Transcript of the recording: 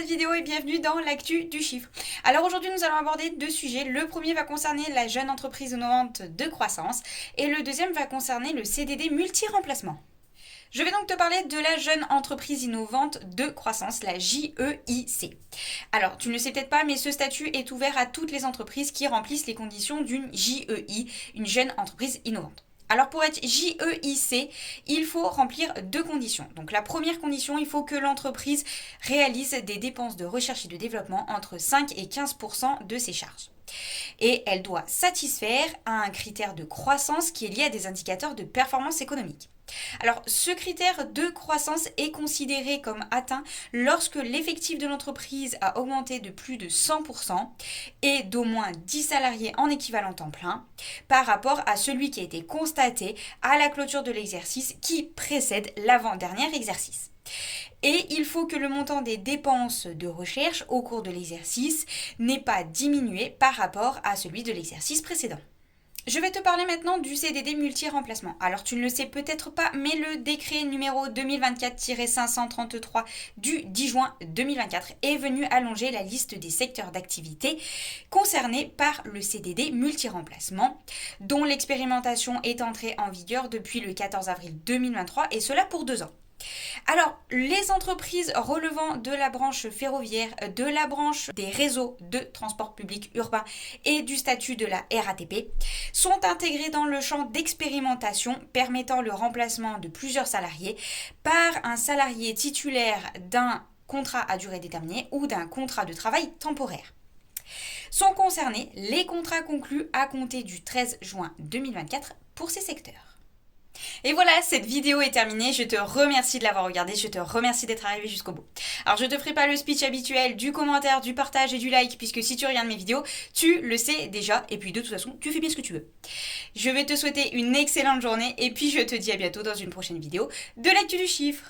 vidéo et bienvenue dans l'actu du chiffre. Alors aujourd'hui nous allons aborder deux sujets. Le premier va concerner la jeune entreprise innovante de croissance et le deuxième va concerner le CDD multi-remplacement. Je vais donc te parler de la jeune entreprise innovante de croissance, la JEIC. Alors, tu ne le sais peut-être pas, mais ce statut est ouvert à toutes les entreprises qui remplissent les conditions d'une JEI, une jeune entreprise innovante. Alors pour être JEIC, il faut remplir deux conditions. Donc la première condition, il faut que l'entreprise réalise des dépenses de recherche et de développement entre 5 et 15% de ses charges. Et elle doit satisfaire à un critère de croissance qui est lié à des indicateurs de performance économique. Alors, ce critère de croissance est considéré comme atteint lorsque l'effectif de l'entreprise a augmenté de plus de 100% et d'au moins 10 salariés en équivalent temps plein par rapport à celui qui a été constaté à la clôture de l'exercice qui précède l'avant-dernier exercice. Et il faut que le montant des dépenses de recherche au cours de l'exercice n'ait pas diminué par rapport à celui de l'exercice précédent. Je vais te parler maintenant du CDD multi-remplacement. Alors tu ne le sais peut-être pas, mais le décret numéro 2024-533 du 10 juin 2024 est venu allonger la liste des secteurs d'activité concernés par le CDD multi-remplacement, dont l'expérimentation est entrée en vigueur depuis le 14 avril 2023 et cela pour 2 ans. Alors, les entreprises relevant de la branche ferroviaire, de la branche des réseaux de transport public urbain et du statut de la RATP sont intégrées dans le champ d'expérimentation permettant le remplacement de plusieurs salariés par un salarié titulaire d'un contrat à durée déterminée ou d'un contrat de travail temporaire. Sont concernés les contrats conclus à compter du 13 juin 2024 pour ces secteurs. Et voilà, cette vidéo est terminée, je te remercie de l'avoir regardée, je te remercie d'être arrivé jusqu'au bout. Alors je te ferai pas le speech habituel du commentaire, du partage et du like, puisque si tu regardes mes vidéos, tu le sais déjà, et puis de toute façon, tu fais bien ce que tu veux. Je vais te souhaiter une excellente journée, et puis je te dis à bientôt dans une prochaine vidéo de l'actu du chiffre.